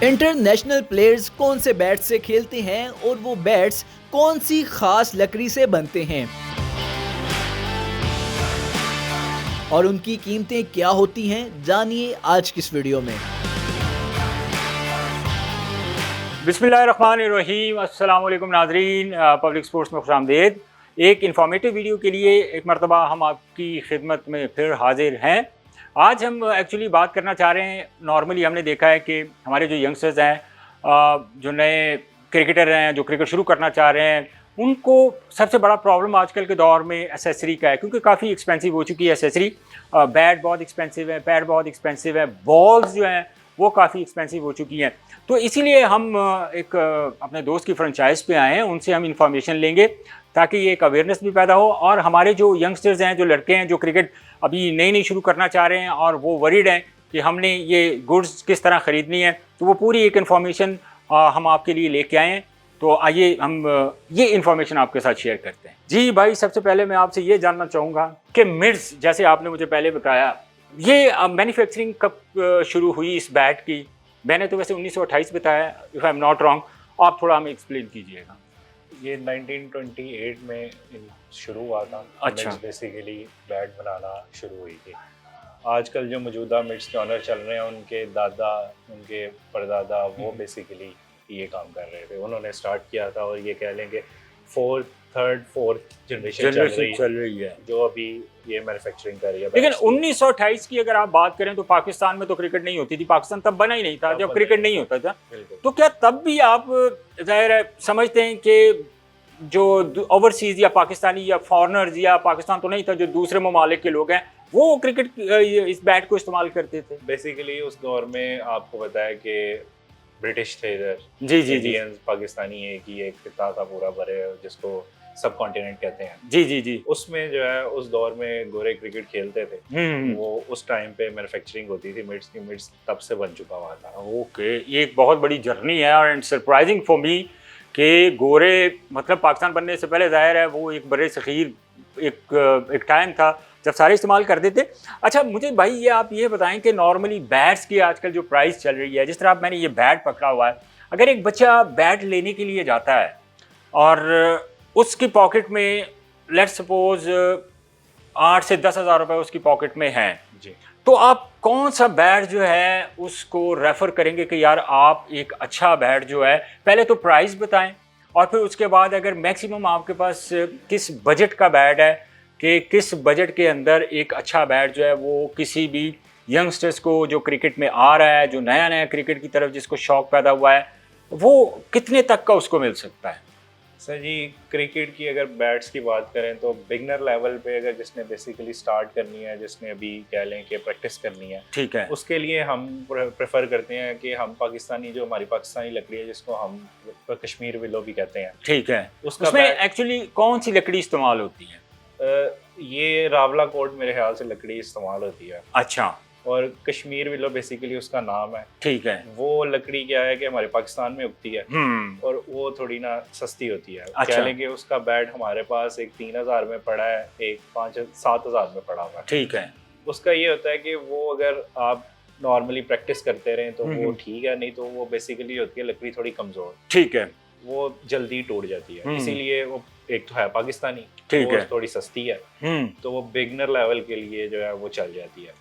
International players कौन से bats से खेलते हैं और वो बैट्स कौन सी खास लकड़ी से बनते हैं और उनकी कीमतें क्या होती हैं, जानिए आज की इस वीडियो में। बिस्मिल्लाहिर्रहमानिर्रहीम। अस्सलाम वालेकुम नाज़रीन, पब्लिक स्पोर्ट्स में खुशामदीद। एक इन्फॉर्मेटिव वीडियो के लिए एक मरतबा हम आपकी खिदमत में फिर हाजिर हैं। आज हम एक्चुअली बात करना चाह रहे हैं, नॉर्मली हमने देखा है कि हमारे जो यंगस्टर्स हैं, जो नए क्रिकेटर हैं, जो क्रिकेट शुरू करना चाह रहे हैं, उनको सबसे बड़ा प्रॉब्लम आजकल के दौर में एसेसरी का है, क्योंकि काफ़ी एक्सपेंसिव हो चुकी है एसेसरी। बैट बहुत एक्सपेंसिव है, पैड बहुत एक्सपेंसिव है, बॉल्स जो हैं वो काफ़ी एक्सपेंसिव हो चुकी हैं। तो इसीलिए हम एक अपने दोस्त की फ्रेंचाइज पे आए हैं, उनसे हम इंफॉर्मेशन लेंगे ताकि ये एक अवेयरनेस भी पैदा हो और हमारे जो यंगस्टर्स हैं, जो लड़के हैं, जो क्रिकेट अभी नई नई शुरू करना चाह रहे हैं और वो वरीड हैं कि हमने ये गुड्स किस तरह ख़रीदनी है, तो वो पूरी एक इन्फॉर्मेशन हम आपके लिए लेके आए हैं। तो आइए हम ये इन्फॉर्मेशन आपके साथ शेयर करते हैं। जी भाई, सबसे पहले मैं आपसे ये जानना चाहूँगा कि मिड्स, जैसे आपने मुझे पहले बताया, ये मैन्युफैक्चरिंग कब शुरू हुई इस बैट की? मैंने तो वैसे 1928 बताया, if I am not wrong. आप थोड़ा हमें एक्सप्लेन कीजिएगा। ये 1928 में शुरू हुआ था। अच्छा। बेसिकली बैट बनाना शुरू हुई थी। आजकल जो मौजूदा मिट्स के ऑनर चल रहे हैं, उनके दादा, उनके परदादा, वो बेसिकली ये काम कर रहे थे। उन्होंने स्टार्ट किया था और ये कह लेंगे थर्ड फोर्थ जनरेशन चल रही है जो अभी ये मैन्युफैक्चरिंग कर रही है। लेकिन 1928 की अगर आप बात करें तो पाकिस्तान में तो क्रिकेट नहीं होती थी। पाकिस्तान तब बना ही नहीं था जब क्रिकेट नहीं होता था। तो क्या तब भी आप जाहिर है समझते हैं कि जो ओवरसीज या पाकिस्तानी या फॉरनर्स, या पाकिस्तान तो नहीं था, जो दूसरे ममालिक के लोग हैं, वो क्रिकेट इस बैट को इस्तेमाल करते थे? बेसिकली उस दौर में आपको पता है कि ब्रिटिश थे इधर, जी जी जी, इंडियंस, पाकिस्तानी एक खिता था पूरा भरे, जिसको सब कॉन्टिनेंट कहते हैं। जी जी जी। उसमें जो है उस दौर में गोरे क्रिकेट खेलते थे। वो उस टाइम पे मैन्युफैक्चरिंग होती थी मिड्स की। मिड्स तब से बन चुका हुआ था। ओके, ये एक बहुत बड़ी जर्नी है और सरप्राइजिंग फॉर मी कि गोरे, मतलब पाकिस्तान बनने से पहले जाहिर है वो एक बड़े सखीर एक टाइम था जब सारे इस्तेमाल करते थे। अच्छा, मुझे भाई ये आप ये बताएं कि नॉर्मली बैट्स की आजकल जो प्राइस चल रही है, जिस तरह मैंने ये बैट पकड़ा हुआ है, अगर एक बच्चा बैट लेने के लिए जाता है और उसकी पॉकेट में लेट्स सपोज 8 से 10,000 रुपये उसकी पॉकेट में हैं जी, तो आप कौन सा बैट जो है उसको रेफ़र करेंगे कि यार आप एक अच्छा बैट जो है, पहले तो प्राइस बताएं और फिर उसके बाद अगर मैक्सिमम आपके पास किस बजट का बैट है, कि किस बजट के अंदर एक अच्छा बैट जो है वो किसी भी यंगस्टर्स को जो क्रिकेट में आ रहा है, जो नया नया क्रिकेट की तरफ जिसको शौक़ पैदा हुआ है, वो कितने तक का उसको मिल सकता है? सर जी, क्रिकेट की अगर बैट्स की बात करें तो बिगनर लेवल पे अगर जिसने बेसिकली स्टार्ट करनी है, जिसने अभी कह लें कि प्रैक्टिस करनी है, ठीक है, उसके लिए हम प्रेफर करते हैं कि हम पाकिस्तानी, जो हमारी पाकिस्तानी लकड़ी है जिसको हम कश्मीर विलो भी कहते हैं, ठीक है, उसमें एक्चुअली कौन सी लकड़ी इस्तेमाल होती है? ये रावला कोट मेरे ख्याल से लकड़ी इस्तेमाल होती है। अच्छा। और कश्मीर विलो बेसिकली उसका नाम है। ठीक है। वो लकड़ी क्या है कि हमारे पाकिस्तान में उगती है और वो थोड़ी ना सस्ती होती है। अच्छा। कह लें कि उसका बैट हमारे पास एक 3,000 में पड़ा है, एक 5-7,000 में पड़ा हुआ है। ठीक है। उसका ये होता है कि वो अगर आप नॉर्मली प्रैक्टिस करते रहें तो वो ठीक है, नहीं तो वो बेसिकली होती है लकड़ी थोड़ी कमजोर। ठीक है। वो जल्दी टूट जाती है, इसीलिए वो एक तो है पाकिस्तानी, ठीक है, थोड़ी सस्ती है, तो वो बिगनर लेवल के लिए जो है वो चल जाती है।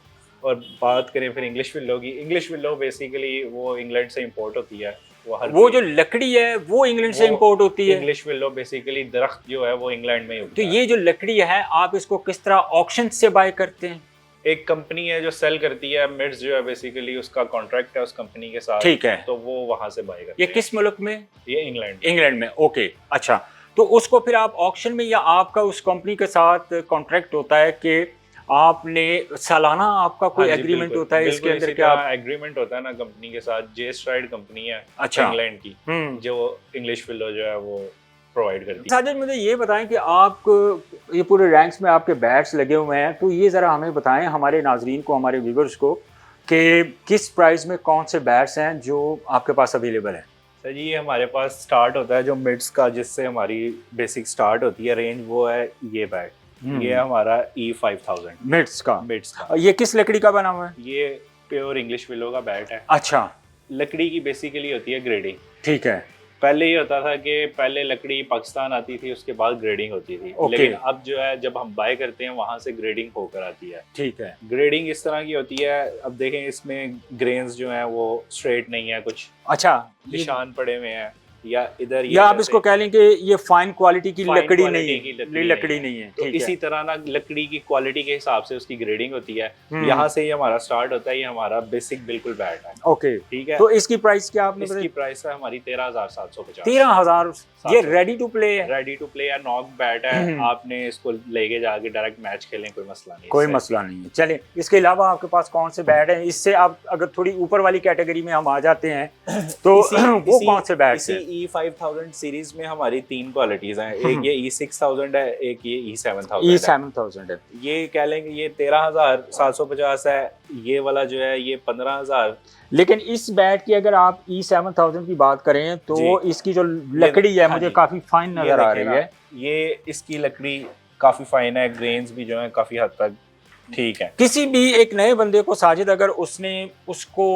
और बात करें फिर इंग्लिश विलो की, इंग्लिश विलो बेसिकली वो इंग्लैंड से इंपोर्ट होती है। वो जो लकड़ी है वो इंग्लैंड से इंपोर्ट होती है। इंग्लिश विलो बेसिकली दरख्त जो है वो इंग्लैंड में ही होता है। है। तो ये जो लकड़ी है आप इसको किस तरह ऑक्शन से बाय करते हैं? एक कंपनी है जो सेल करती है मिड्स, जो है बेसिकली उसका कॉन्ट्रैक्ट है उस कंपनी के साथ। ठीक है, तो वो वहां से बाय करते हैं। ये किस मुल्क में? ये इंग्लैंड में। ओके, अच्छा। तो उसको फिर आप ऑक्शन में, या आपका उस कंपनी के साथ कॉन्ट्रैक्ट होता है कि आपने सालाना आपका कोई एग्रीमेंट होता है इसके अंदर? क्या एग्रीमेंट होता है ना कंपनी के साथ। जे स्ट्राइड कंपनी है, अच्छा, इंग्लैंड की, जो इंग्लिश विलो जो है वो प्रोवाइड करती है। साजिद, मुझे ये बताएं कि आप ये पूरे रैंक्स में आपके बैट्स लगे हुए हैं, तो ये ज़रा हमें बताएं, हमारे नाजरीन को, हमारे व्यूवर्स को, कि किस प्राइस में कौन से बैट्स हैं जो आपके पास अवेलेबल हैं? सर जी, ये हमारे पास स्टार्ट होता है जो मिड्स का, जिससे हमारी बेसिक स्टार्ट होती है रेंज, वो है ये बैट। ये हमारा E5000 मिड्स का। ये किस लकड़ी का बना हुआ है? ये प्योर इंग्लिश विलो का बैट है। अच्छा। लकड़ी की बेसिकली होती है ग्रेडिंग। ठीक है। पहले ये होता था कि पहले लकड़ी पाकिस्तान आती थी, उसके बाद ग्रेडिंग होती थी। ओके। लेकिन अब जो है जब हम बाय करते हैं वहां से ग्रेडिंग होकर आती है। ठीक है। ग्रेडिंग इस तरह की होती है, अब देखें इसमें ग्रेन्स जो हैं वो स्ट्रेट नहीं है, कुछ अच्छा, निशान पड़े हुए हैं, या इधर या आप इसको कह लें कि ये फाइन क्वालिटी की लकड़ी नहीं है, लकड़ी नहीं है। तो ठीक इसी है। तरह ना लकड़ी की क्वालिटी के हिसाब से उसकी ग्रेडिंग होती है। हम्म। यहाँ से ये हमारा स्टार्ट होता है, ये हमारा बेसिक बिल्कुल बैट है। ओके। ठीक है। तो इसकी प्राइस क्या आपने इसकी बताई? प्राइस है हमारी 13,750। 13,000। ये रेडी टू प्ले है? रेडी टू प्ले या नॉक बैट है, आपने इसको लेके जाके डायरेक्ट मैच खेलें, कोई मसला नहीं। कोई मसला नहीं है। चलिए, इसके अलावा आपके पास कौन से बैट हैं? इससे आप अगर थोड़ी ऊपर वाली कैटेगरी में हम आ जाते हैं तो वो कौन से बैट हैं? इसी E5000 सीरीज में हमारी 3 क्वालिटीज हैं। एक ये E6000 है, एक ये E7000 E7000 है। ये कह लेंगे ये 13,750 है, ये वाला जो है ये 15,000। लेकिन इस बैट की अगर आप E7000 की बात करें तो इसकी जो लकड़ी है मुझे काफी फाइन नजर आ रही है। ये इसकी लकड़ी काफी फाइन है, ग्रेन्स भी जो है काफी हद तक ठीक है। किसी भी एक नए बंदे को साजिद अगर उसको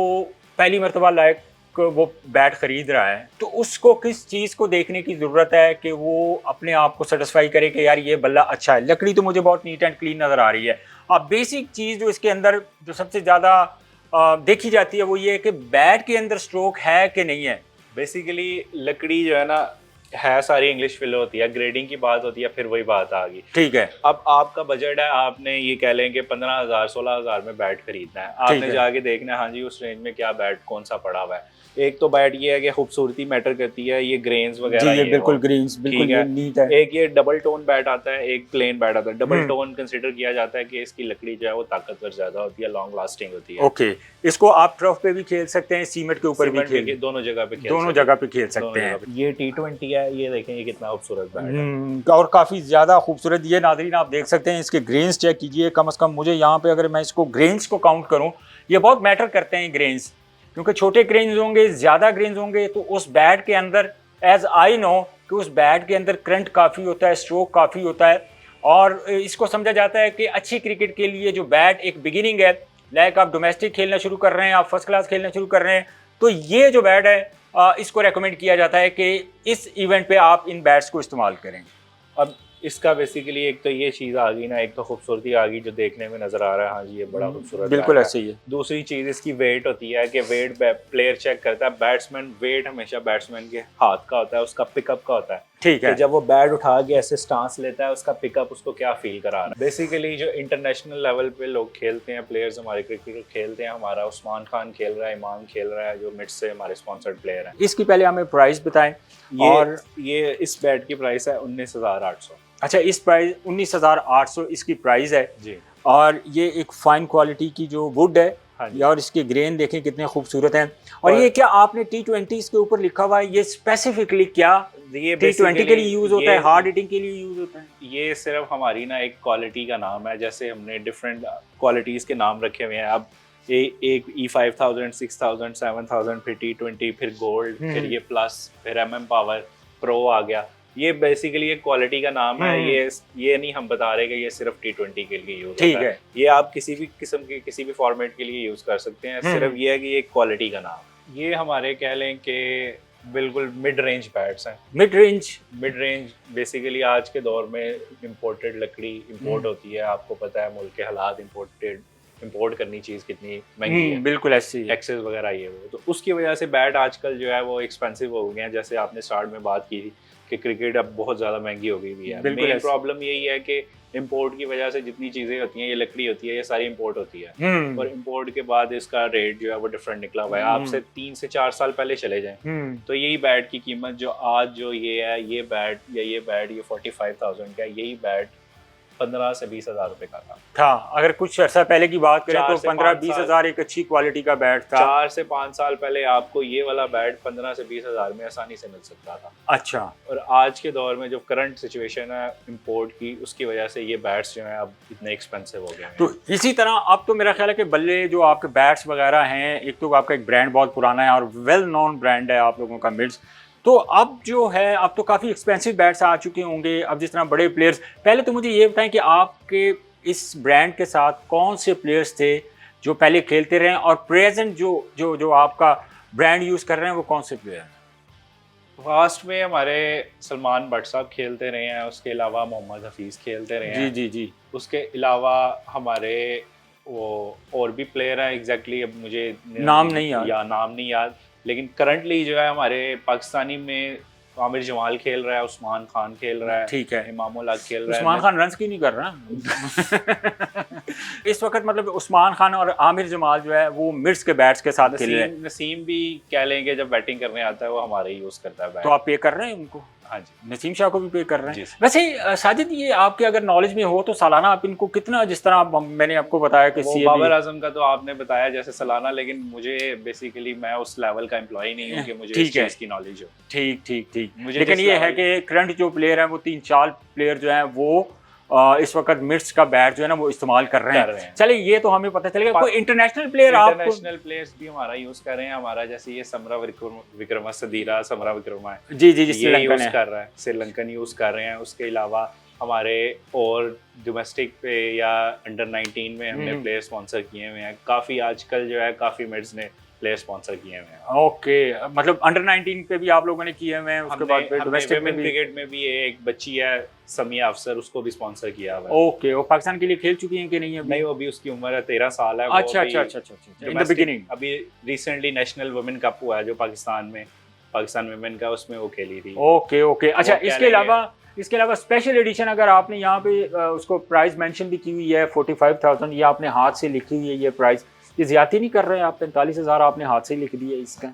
पहली मर्तबा लायक वो बैट खरीद रहा है तो उसको किस चीज़ को देखने की ज़रूरत है कि वो अपने आप को सेटिस्फाई करे कि यार ये बल्ला अच्छा है? लकड़ी तो मुझे बहुत नीट एंड क्लीन नज़र आ रही है। अब बेसिक चीज़ जो इसके अंदर जो सबसे ज़्यादा देखी जाती है वो ये है कि बैट के अंदर स्ट्रोक है कि नहीं है। बेसिकली लकड़ी जो है ना है सारी इंग्लिश फिल होती है, ग्रेडिंग की बात होती है, फिर वही बात आ गई। ठीक है। अब आपका बजट है, आपने ये कह लें कि 15,000 16,000 में बैट खरीदना है, आपने जाके देखना है हाँ जी उस रेंज में क्या बैट कौन सा पड़ा हुआ है। एक तो बैट ये है कि खूबसूरती मैटर करती है, ये ग्रेन्स वगैरह ये बिल्कुल ग्रेन्स बिल्कुल नीट है। एक ये डबल टोन बैट आता है, एक प्लेन बैट आता है। डबल टोन कंसीडर किया जाता है कि इसकी लकड़ी जो है वो ताकतवर ज्यादा होती है, लॉन्ग लास्टिंग होती है। ओके। इसको आप टर्फ पे भी खेल सकते हैं, सीमेंट के ऊपर भी दोनों जगह पे खेल सकते हैं। ये T20 है, ये देखें ये कितना खूबसूरत बैट है और काफी ज्यादा खूबसूरत। ये नाज़रीन आप देख सकते हैं, इसके ग्रेन्स चेक कीजिए। कम से कम मुझे यहाँ पे अगर मैं इसको ग्रेन्स को काउंट करूँ, ये बहुत मैटर करते हैं ग्रेन्स, क्योंकि छोटे ग्रेन्स होंगे, ज़्यादा ग्रेन्स होंगे तो उस बैट के अंदर एज आई नो कि उस बैट के अंदर करंट काफ़ी होता है, स्ट्रोक काफ़ी होता है। और इसको समझा जाता है कि अच्छी क्रिकेट के लिए जो बैट एक बिगिनिंग है, लाइक आप डोमेस्टिक खेलना शुरू कर रहे हैं, आप फर्स्ट क्लास खेलना शुरू कर रहे हैं, तो ये जो बैट है इसको रेकमेंड किया जाता है कि इस इवेंट पे आप इन बैट्स को इस्तेमाल करें। अब इसका बेसिकली एक तो ये चीज़ आ गई ना, एक तो खूबसूरती आ गई जो देखने में नज़र आ रहा है, हाँ जी ये बड़ा खूबसूरत बिल्कुल ऐसे ही है। दूसरी चीज़ इसकी वेट होती है कि वेट प्लेयर चेक करता है, बैट्समैन वेट हमेशा बैट्समैन के हाथ का होता है, उसका पिकअप का होता है। ठीक है। जब वो बैट उठा के ऐसे स्टांस लेता है, उसका पिकअप उसको क्या फील करा रहा है। बेसिकली जो इंटरनेशनल लेवल पे लोग खेलते हैं, प्लेयर्स हमारे क्रिकेट खेलते हैं, हमारा उस्मान खान खेल रहा है, इमाम खेल रहा है, जो मिड से हमारे स्पॉन्सर्ड प्लेयर हैं। इसकी पहले हमें प्राइस बताएं। और ये इस बैट की प्राइस है 19,800। अच्छा, इस प्राइस 19,800 इसकी प्राइस है जी। और ये एक फाइन क्वालिटी की जो वुड है, हाँ जी। और इसके ग्रेन देखें कितने खूबसूरत हैं। और ये क्या आपने T20 इसके ऊपर लिखा हुआ है, ये स्पेसिफिकली क्या ये T20 के लिए यूज होता है, हार्ड हिटिंग के लिए यूज होता है? ये सिर्फ हमारी ना एक क्वालिटी का नाम है, जैसे हमने डिफरेंट क्वालिटीज के नाम रखे हुए हैं। अब एक E5000 6000 7000 फिर T20 फिर गोल्ड फिर ये प्लस फिर MM पावर प्रो आ गया। ये बेसिकली एक क्वालिटी का नाम है। ये नहीं हम बता रहे कि ये सिर्फ T20 के लिए यूज होता है। ये आप किसी भी किस्म के किसी भी फॉर्मेट के लिए यूज कर सकते हैं। सिर्फ ये है कि ये क्वालिटी का नाम। ये हमारे कह लें कि बिल्कुल मिड रेंज बैट्स हैं। मिड रेंज बेसिकली आज के दौर में इम्पोर्टेड लकड़ी इम्पोर्ट होती है, आपको पता है मुल्क के हालात, इम्पोर्ट करनी चीज़ कितनी महंगी है। बिल्कुल ऐसी टैक्सेस वगैरह ये वो, तो उसकी वजह से बैट आजकल जो है वो एक्सपेंसिव हो गए हैं। जैसे आपने स्टार्ट में बात की थी कि क्रिकेट अब बहुत ज़्यादा महंगी हो गई है। मेन प्रॉब्लम यही है कि इंपोर्ट की वजह से जितनी चीज़ें होती हैं, ये लकड़ी होती है, ये सारी इंपोर्ट होती है। और इंपोर्ट के बाद इसका रेट जो है वो डिफरेंट निकला हुआ है। आपसे 3 से 4 साल पहले चले जाएं तो यही बैट की कीमत जो आज जो ये है, ये बैट ये 45,000 का, यही बैट 15 से 20 हज़ार रुपए का था। अगर कुछ अर्सा पहले की बात करें तो 15-20 हज़ार एक अच्छी क्वालिटी का बैट था। 4 से 5 साल पहले आपको ये वाला बैट 15 से 20 हज़ार में आसानी से मिल सकता था। अच्छा। और आज के दौर में जो करंट सिचुएशन है इंपोर्ट की, उसकी वजह से ये बैट्स जो हैं अब इतने एक्सपेंसिव हो गए हैं। तो इसी तरह अब तो मेरा ख्याल है कि बल्ले जो आपके बैट्स वगैरह हैं, एक तो आपका एक ब्रांड बहुत पुराना है और वेल नोन ब्रांड है आप लोगों का मिड्स, तो अब जो है अब तो काफ़ी एक्सपेंसिव बैट्स आ चुके होंगे। अब जिस तरह बड़े प्लेयर्स, पहले तो मुझे ये बताएं कि आपके इस ब्रांड के साथ कौन से प्लेयर्स थे जो पहले खेलते रहे और प्रेजेंट जो जो जो आपका ब्रांड यूज़ कर रहे हैं वो कौन से प्लेयर हैं? फास्ट में हमारे सलमान भट्ट साहब खेलते रहे हैं, उसके अलावा मोहम्मद हफीज़ खेलते रहे जी हैं। जी जी। उसके अलावा हमारे वो और भी प्लेयर हैं, एग्जैक्टली अब मुझे नाम नहीं याद। नाम नहीं याद, लेकिन करंटली जो है हमारे पाकिस्तानी में आमिर जमाल खेल रहा है, उस्मान खान खेल रहा है, ठीक है। इमामुल हक खेल रहा है। उस्मान खान रन्स क्यों नहीं कर रहा? इस वक्त मतलब उस्मान खान और आमिर जमाल जो है वो मिर्च के बैट्स के साथ खेल रहे हैं। नसीम भी कह लेंगे, जब बैटिंग करने आता है वो हमारे ही यूज़ करता है बैट। तो आप पे कर रहे हैं उनको? हाँ जी, नसीम शाह को भी पे कर रहे जी हैं। सर। वैसे साजिद, ये आपके अगर नॉलेज में हो तो सालाना आप इनको कितना, जिस तरह मैंने आपको बताया कि वो बाबर आजम का तो आपने बताया जैसे सालाना, लेकिन मुझे बेसिकली मैं उस लेवल का एम्प्लॉय नहीं हूँ कि मुझे इस चीज़ की नॉलेज हो। ठीक ठीक ठीक। मुझे लेकिन जिस ये है कि करंट जो प्लेयर हैं वो 3-4 प्लेयर जो हैं वो इस वक्त मिर्च का बैट जो है ना वो इस्तेमाल कर रहे हैं। चलिए ये तो हमें पता चलेगा। कोई इंटरनेशनल प्लेयर आप? इंटरनेशनल प्लेयर्स भी हमारा यूज कर रहे हैं। हमारा जैसे ये समरा विक्रमा सदीरा, समरा विक्रमा है जी जी जी, ये यूज कर रहा है, श्रीलंकन यूज कर रहे हैं। उसके अलावा हमारे और डोमेस्टिक पे या अंडर 19 में हमने प्लेयर स्पॉन्सर किए हुए हैं काफ़ी। आजकल जो है काफ़ी मिड्स ने प्लेयर स्पॉन्सर किए हुए हैं। ओके, मतलब अंडर 19 पे भी आप लोगों ने किए हुए हैं, उसके बाद डोमेस्टिक में भी? क्रिकेट में भी एक बच्ची है समिया अफसर, उसको भी स्पॉन्सर किया हुआ है। ओके, वो पाकिस्तान के लिए खेल चुकी हैं कि नहीं अभी? नहीं, वो अभी उसकी उम्र है 13 साल है। अच्छा अच्छा अच्छा अच्छा, इन द बिगिनिंग। अभी रिसेंटली नेशनल वुमेन कप हुआ है जो पाकिस्तान वुमेन का, उसमें वो खेली थी। ओके ओके, अच्छा। इसके अलावा स्पेशल एडिशन अगर आपने यहाँ पे उसको प्राइस मेंशन भी की हुई है 45,000, ये आपने हाथ से लिखी हुई है ये प्राइस, ये ज्यादा नहीं कर रहे हैं आप? 45,000 आपने हाथ से लिख दिया इसका।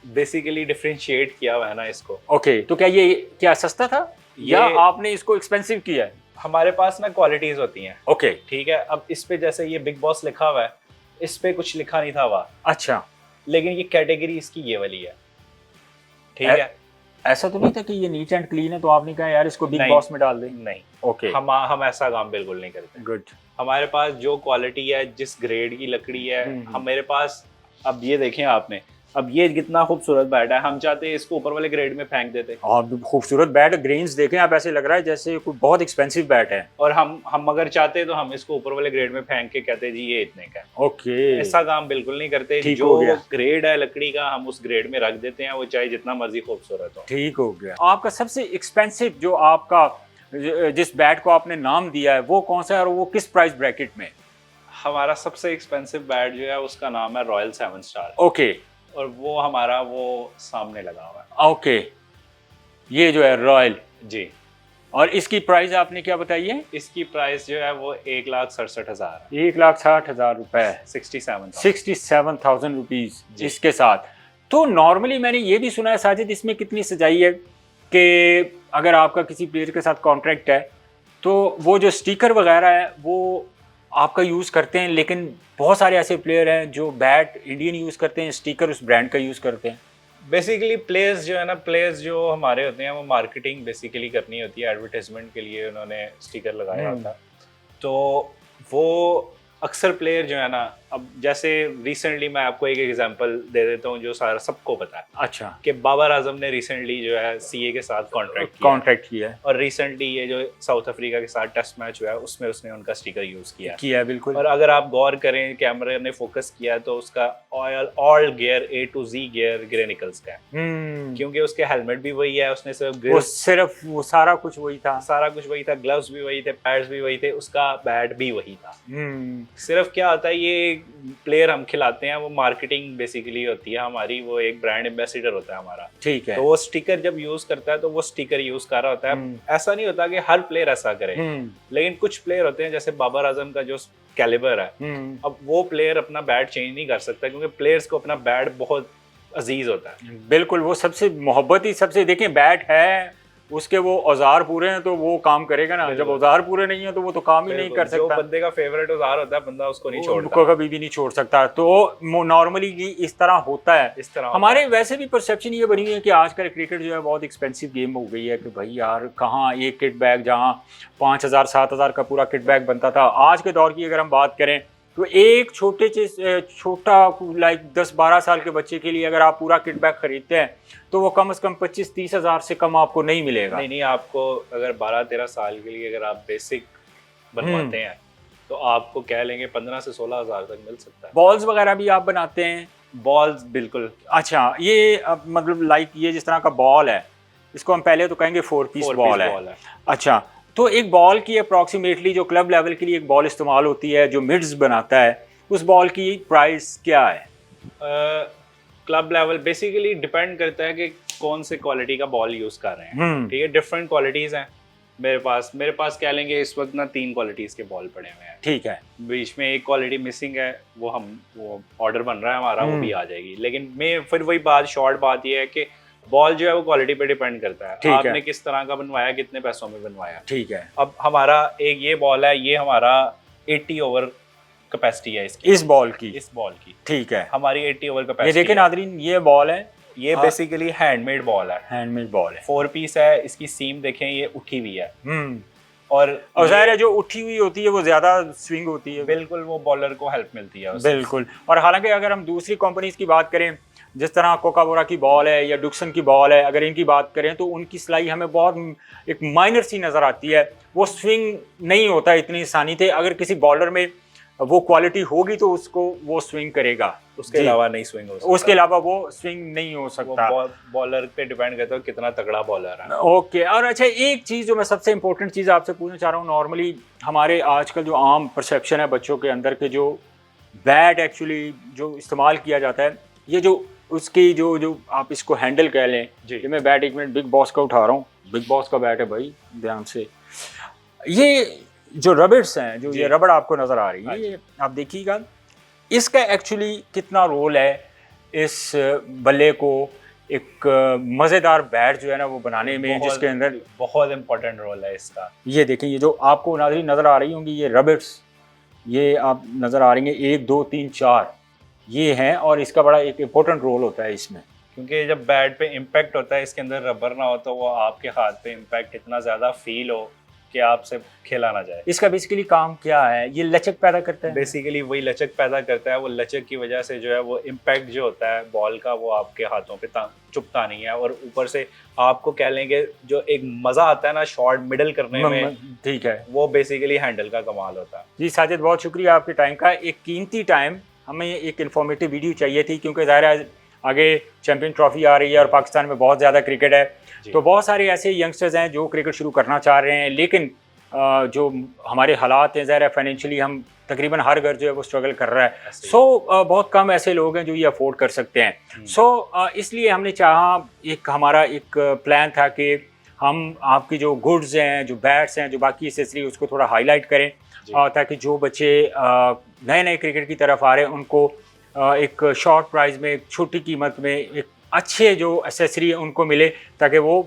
बेसिकली डिफरेंशिएट किया हुआ है ना इसको। ओके, तो क्या ये क्या सस्ता था या आपने इसको एक्सपेंसिव किया है? हमारे पास ना क्वालिटीज होती हैं। ओके ठीक है, अब इस पे जैसे ये बिग बॉस लिखा हुआ है, इस पे कुछ लिखा नहीं था वहाँ। अच्छा, लेकिन ये कैटेगरी इसकी ये वाली है। ठीक है, ऐसा तो नहीं था कि ये नीट एंड क्लीन है तो आपने कहा यार इसको बिग बॉस में डाल दें? नहीं, ओके, हम ऐसा काम बिल्कुल नहीं करते। गुड। हमारे पास जो क्वालिटी है, जिस ग्रेड की लकड़ी है, हम मेरे पास, अब ये देखें आपने, अब ये कितना खूबसूरत बैट है, हम चाहते हैं इसको ऊपर वाले ग्रेड में फेंक देते। और खूबसूरत बैट, ग्रेन्स देखें आप, ऐसे लग रहा है जैसे कोई बहुत एक्सपेंसिव बैट है। और हम अगर चाहते तो हम इसको ऊपर वाले ग्रेड में फेंक के कहते जी ये इतने का है। ओके, ऐसा काम बिल्कुल नहीं करते। जो ग्रेड है लकड़ी का हम उस ग्रेड में रख देते हैं, वो चाहे जितना मर्जी खूबसूरत हो। ठीक हो गया। आपका सबसे एक्सपेंसिव जो आपका जिस बैट को आपने नाम दिया है वो कौन सा है और वो किस प्राइस ब्रैकेट में? हमारा सबसे एक्सपेंसिव बैट जो है उसका नाम है रॉयल 7 स्टार। ओके, और वो हमारा वो सामने लगा हुआ है। ओके, ये जो है रॉयल जी। और इसकी प्राइस आपने क्या बताई है? इसकी प्राइस जो है वो 1,67,000 है। 1,60,000 रुपए, 67,000 रुपीज इसके साथ। तो नॉर्मली मैंने ये भी सुना है साजिद, इसमें कितनी सजाई है कि अगर आपका किसी प्लेयर के साथ कॉन्ट्रैक्ट है तो वो जो स्टिकर वगैरह है वो आपका यूज़ करते हैं, लेकिन बहुत सारे ऐसे प्लेयर हैं जो बैट इंडियन यूज़ करते हैं, स्टिकर उस ब्रांड का यूज़ करते हैं। बेसिकली प्लेयर्स जो है ना, प्लेयर्स जो हमारे होते हैं वो मार्केटिंग बेसिकली करनी होती है, एडवर्टाइजमेंट के लिए उन्होंने स्टिकर लगाया होता है। तो वो अक्सर प्लेयर जो है ना, अब जैसे रिसेंटली मैं आपको एक एग्जांपल दे देता हूँ जो सारा सबको पता है। अच्छा, कि बाबर आजम ने रिसेंटली जो है सीए के साथ कॉन्ट्रैक्ट किया है, और रिसेंटली ये जो साउथ अफ्रीका के साथ टेस्ट मैच हुआ है उसमें उसने उनका स्टिकर यूज किया है। बिल्कुल। और अगर आप गौर करें, कैमरे ने फोकस किया तो उसका all gear A to Z gear grey Nicholls का है, क्योंकि उसके हेलमेट भी वही है, उसने सिर्फ वो सारा कुछ वही था, ग्लव्स भी वही थे, पैड्स भी वही थे, उसका बैट भी वही था। सिर्फ क्या होता है, ये प्लेयर हम खिलाते हैं, वो मार्केटिंग बेसिकली होती है हमारी, वो एक ब्रांड एम्बेसडर होता है हमारा। ठीक है, तो वो स्टिकर जब यूज करता है तो वो स्टिकर यूज कर रहा होता है। ऐसा नहीं होता कि हर प्लेयर ऐसा करे, लेकिन कुछ प्लेयर होते हैं जैसे बाबर आजम का जो कैलिबर है, अब वो प्लेयर अपना बैट चेंज नहीं कर सकता क्योंकि प्लेयर्स को अपना बैट बहुत अजीज होता है। बिल्कुल, वो सबसे मोहब्बती, सबसे देखें बैट है उसके वो औजार पूरे हैं तो वो काम करेगा ना, जब औजार पूरे नहीं है तो वो तो काम ही नहीं कर सकता। जो बंदे का फेवरेट औजार होता है बंदा उसको नहीं छोड़ता, कभी भी नहीं छोड़ सकता। तो नॉर्मली इस तरह होता है, इस तरह हमारे वैसे भी परसेप्शन ये बनी हुई है कि आजकल क्रिकेट जो है बहुत एक्सपेंसिव गेम हो गई है कि भाई यार कहाँ एक किट बैग जहाँ 5,000-7,000 का पूरा किट बैग बनता था, आज के दौर की अगर हम बात करें तो एक छोटा लाइक 10-12 साल के बच्चे के लिए अगर आप पूरा किट बैग खरीदते हैं तो वो कम से कम 25-30 हज़ार से कम आपको नहीं मिलेगा। नहीं, आपको अगर 12-13 साल के लिए अगर आप बेसिक बनवाते हैं तो आपको कह लेंगे 15 से 16 हज़ार तक मिल सकता है। बॉल्स वगैरह भी आप बनाते हैं, बॉल्स बिल्कुल अच्छा, ये मतलब लाइक ये जिस तरह का बॉल है, इसको हम पहले तो कहेंगे 4 पीस बॉल है। अच्छा, तो एक बॉल की अप्रॉक्सीमेटली जो क्लब लेवल के लिए एक बॉल इस्तेमाल होती है, जो मिड्स बनाता है, उस बॉल की प्राइस क्या है? क्लब लेवल बेसिकली डिपेंड करता है कि कौन से क्वालिटी का बॉल यूज़ कर रहे हैं। ठीक है, डिफरेंट क्वालिटीज़ हैं मेरे पास कह लेंगे इस वक्त ना 3 क्वालिटीज़ के बॉल पड़े हुए हैं। ठीक है, बीच में एक क्वालिटी मिसिंग है, वो ऑर्डर बन रहा है हमारा, वो भी आ जाएगी। लेकिन मैं फिर वही बात शॉर्ट बात ये है कि बॉल जो है वो क्वालिटी पे डिपेंड करता है, आपने किस तरह का बनवाया, कितने पैसों में बनवाया। ठीक है, अब हमारा एक ये बॉल है, ये हमारा 80 ओवर कैपेसिटी है इसकी, इस बॉल की। ठीक है, हमारी 80 ओवर कैपेसिटी। ये देखिए नाज़रीन, ये बॉल है, ये बेसिकली हैंडमेड बॉल है। हैंडमेड बॉल है, 4 पीस है, इसकी सीम देखें ये उठी हुई है। और जाहिर है जो उठी हुई होती है वो ज़्यादा स्विंग होती है, बिल्कुल वो बॉलर को हेल्प मिलती है उससे। बिल्कुल। और हालांकि अगर हम दूसरी कंपनीज की बात करें, जिस तरह कोकाबोरा की बॉल है या डुक्सन की बॉल है, अगर इनकी बात करें तो उनकी सिलाई हमें बहुत एक माइनर सी नज़र आती है, वो स्विंग नहीं होता इतनी आसानी से। अगर किसी बॉलर में वो क्वालिटी होगी तो उसको वो स्विंग करेगा, उसके अलावा नहीं स्विंग हो सकता, उसके अलावा वो स्विंग नहीं हो सकता। बॉलर पे डिपेंड करता है कितना तगड़ा बॉलर है। ओके, और अच्छा एक चीज़ जो मैं सबसे इम्पोर्टेंट चीज़ आपसे पूछना चाह रहा हूँ, नॉर्मली हमारे आजकल जो आम परसेप्शन है बच्चों के अंदर के जो बैट एक्चुअली जो इस्तेमाल किया जाता है, ये जो उसकी जो आप इसको हैंडल कह लें जी, मैं बैट एक मिनट बिग बॉस का उठा रहा हूँ, बिग बॉस का बैट है भाई, ध्यान से। ये जो रबर्स हैं, जो ये रबड़ आपको नज़र आ रही है, ये आप देखिएगा, इसका एक्चुअली कितना रोल है इस बल्ले को एक मज़ेदार बैट जो है ना वो बनाने में, जिसके अंदर बहुत इंपॉर्टेंट रोल है इसका। ये देखें, ये जो आपको नाज़रीन नज़र आ रही होंगी ये रबर्स, ये आप नज़र आ रही हैं 1 2 3 4 ये हैं, और इसका बड़ा एक इम्पोर्टेंट रोल होता है इसमें, क्योंकि जब बैट पे इम्पैक्ट होता है, इसके अंदर रबर ना हो तो वो आपके हाथ पे इम्पैक्ट इतना ज़्यादा फील हो कि आपसे खेला ना जाए। इसका बेसिकली काम क्या है? ये लचक पैदा करता है, बेसिकली वही लचक पैदा करता है। वो लचक की वजह से जो है वो इम्पैक्ट जो होता है बॉल का वो आपके हाथों पे चुभता नहीं है, और ऊपर से आपको कह लेंगे जो एक मज़ा आता है ना शॉट मिडल करने में, ठीक है, वो बेसिकली हैंडल का कमाल होता है। जी साजिद, बहुत शुक्रिया आपके टाइम का, एक कीमती टाइम। हमें एक इन्फॉर्मेटिव वीडियो चाहिए थी क्योंकि ज़ाहिर है आगे चैम्पियन ट्रॉफी आ रही है और पाकिस्तान में बहुत ज़्यादा क्रिकेट है, तो बहुत सारे ऐसे यंगस्टर्स हैं जो क्रिकेट शुरू करना चाह रहे हैं, लेकिन जो हमारे हालात हैं, ज़ाहिर है फाइनेंशियली हम तकरीबन हर घर जो है वो स्ट्रगल कर रहा है। बहुत कम ऐसे लोग हैं जो ये अफोर्ड कर सकते हैं। इसलिए हमने चाहा, एक हमारा एक प्लान था कि हम आपकी जो गुड्स हैं, जो बैट्स हैं, जो बाकी एसेसरी, उसको थोड़ा हाईलाइट करें, ताकि जो बच्चे नए नए क्रिकेट की तरफ आ रहे हैं उनको एक शॉर्ट प्राइस में, एक छोटी कीमत में एक अच्छे जो एसेसरी है उनको मिले, ताकि वो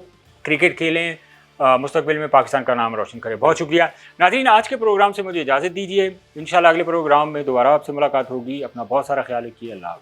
क्रिकेट खेलें, मुस्तकबिल में पाकिस्तान का नाम रोशन करें। बहुत शुक्रिया नाज़रीन, आज के प्रोग्राम से मुझे इजाज़त दीजिए। इंशाल्लाह अगले प्रोग्राम में दोबारा आपसे मुलाकात होगी। अपना बहुत सारा ख्याल रखिए। अल्लाह।